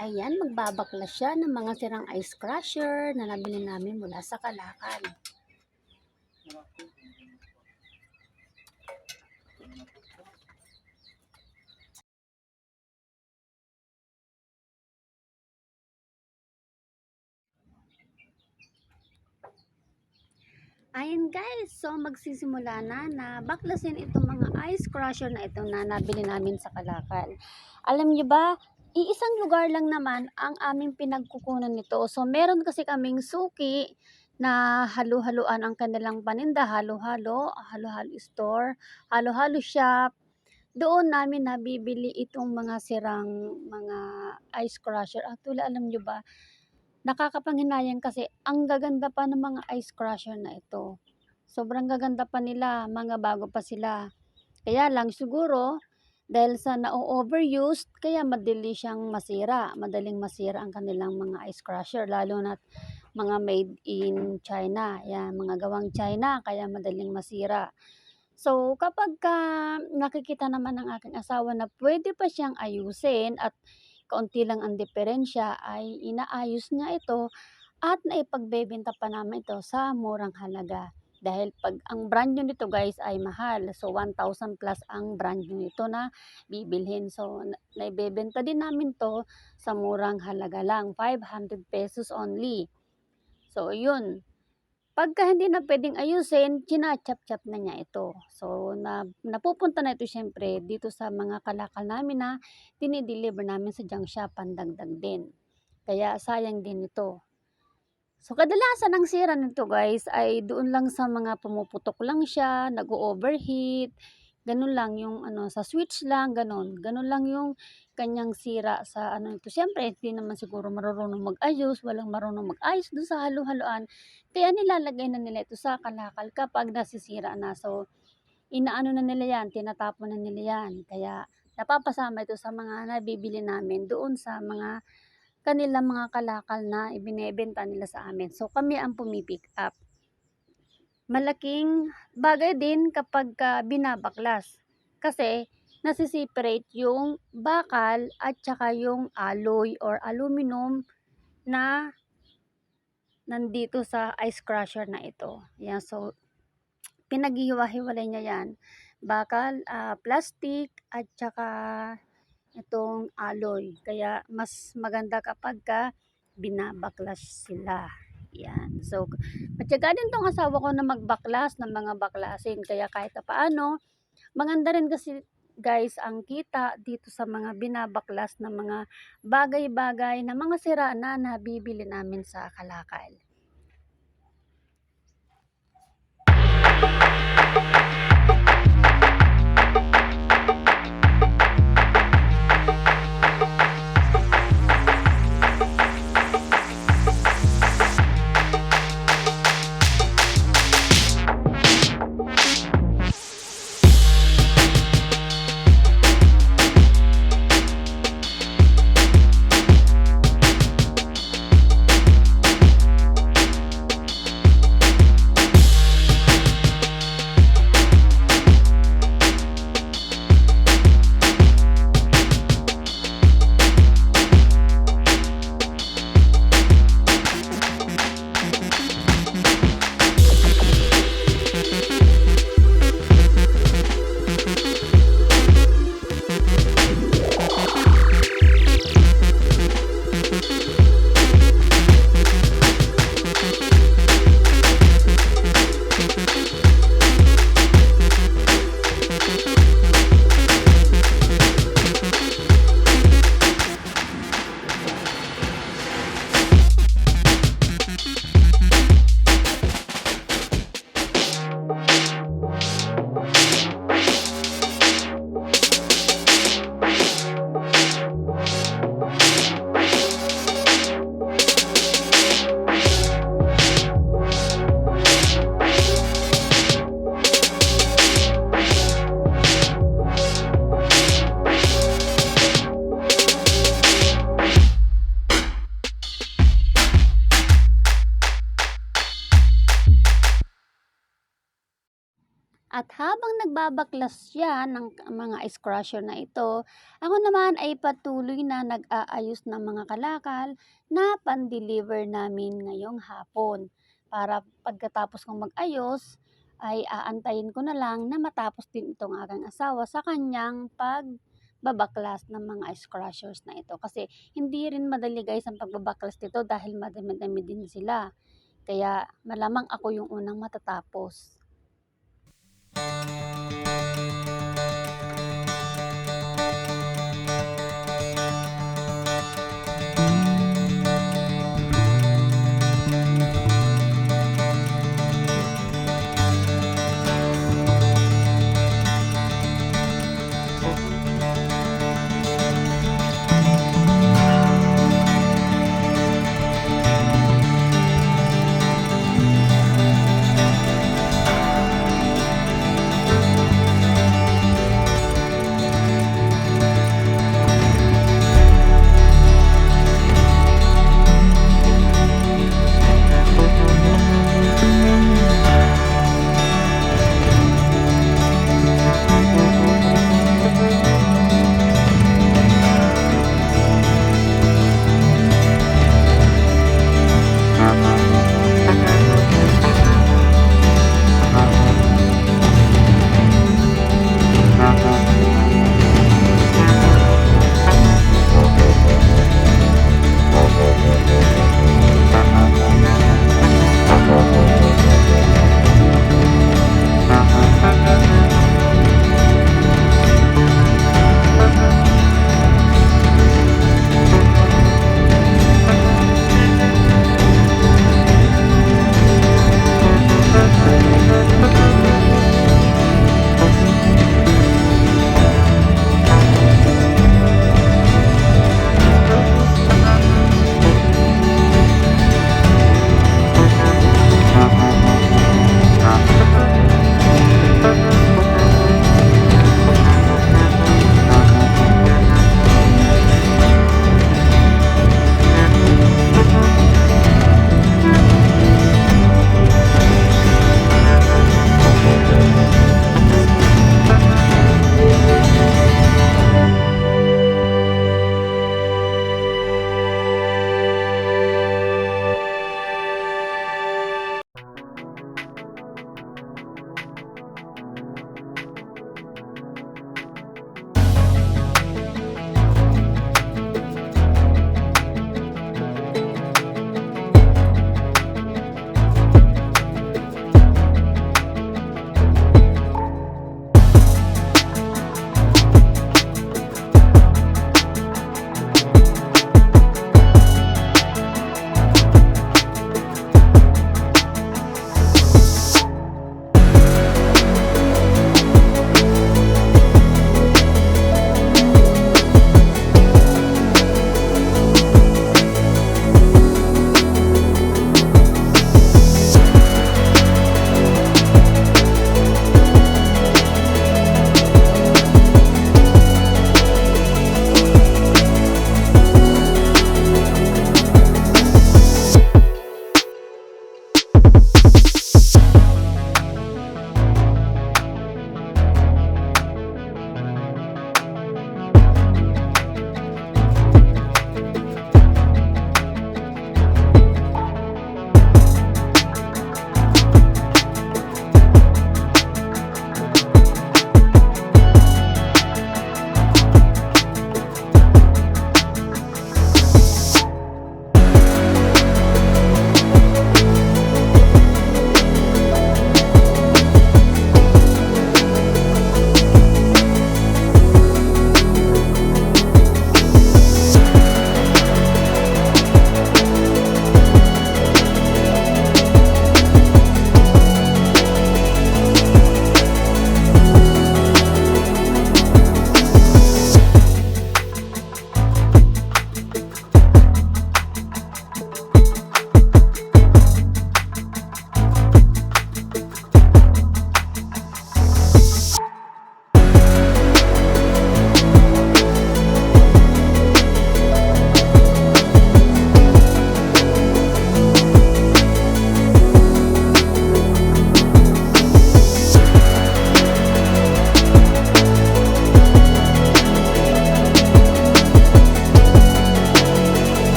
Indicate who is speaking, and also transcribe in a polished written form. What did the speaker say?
Speaker 1: Ayan, magbabaklas siya ng mga sirang ice crusher na nabili namin mula sa Kalakal. Ayan guys, so magsisimula na baklasin itong mga ice crusher na ito na nabili namin sa Kalakal. Alam niyo ba, iisang lugar lang naman ang aming pinagkukunan nito. So meron kasi kaming suki na halo-haluan ang kanilang paninda, halo-halo store, halo-halo shop. Doon namin nabibili itong mga sirang mga ice crusher. Actually, alam niyo ba, nakakapanghinayang kasi ang gaganda pa ng mga ice crusher na ito. Sobrang gaganda pa nila, mga bago pa sila. Kaya lang siguro, dahil sa na-overused, kaya madali siyang masira. Madaling masira ang kanilang mga ice crusher, lalo na mga made in China. Yan, mga gawang China, kaya madaling masira. So, kapag nakikita naman ng aking asawa na pwede pa siyang ayusin at kaunti lang ang diferensya, ay inaayos niya ito at naipagbebenta pa namin ito sa murang halaga. Dahil pag ang brand new nito guys ay mahal. So 1,000 plus ang brand new nito na bibilhin. So naibebenta din namin to sa murang halaga lang. 500 pesos only. So yun. Pagka hindi na pwedeng ayusin, china-chop-chop na niya ito. So, napupunta na ito syempre dito sa mga kalakal namin na dinideliver namin sa junk shop, pandagdag din. Kaya sayang din ito. So, kadalasan ang sira nito guys ay doon lang sa mga pumuputok lang siya, nag-overheat, ganun lang yung sa switch lang, ganun. Ganun lang yung kanyang sira sa ito. Siyempre, hindi naman siguro marunong mag-ayos, walang marunong mag-ayos doon sa halo-haloan. Kaya nilalagay na nila ito sa kalakal kapag nasisira na. So, inaano na nila yan, tinatapon na nila yan. Kaya, napapasama ito sa mga nabibili namin doon sa mga kanilang mga kalakal na ibinebenta nila sa amin. So, kami ang pumipick up. Malaking bagay din kapag binabaklas. Kasi, nasiseparate yung bakal at saka yung alloy or aluminum na nandito sa ice crusher na ito. Yan, so, pinaghihiwa-hiwalay niya yan. Bakal, plastic, at saka itong alloy. Kaya mas maganda kapag binabaklas sila. Yan. So, matyaga din tong asawa ko na magbaklas ng mga baklasin. Kaya kahit paano, maganda rin kasi guys ang kita dito sa mga binabaklas na mga bagay-bagay na mga sira na nabibili namin sa Kalakal. At habang nagbabaklas siya ng mga ice crusher na ito, ako naman ay patuloy na nag-aayos ng mga kalakal na pan-deliver namin ngayong hapon. Para pagkatapos kong mag-ayos, ay aantayin ko na lang na matapos din itong aking asawa sa kanyang pagbabaklas ng mga ice crushers na ito. Kasi hindi rin madali guys ang pagbabaklas nito dahil madami-dami din sila. Kaya malamang ako yung unang matatapos.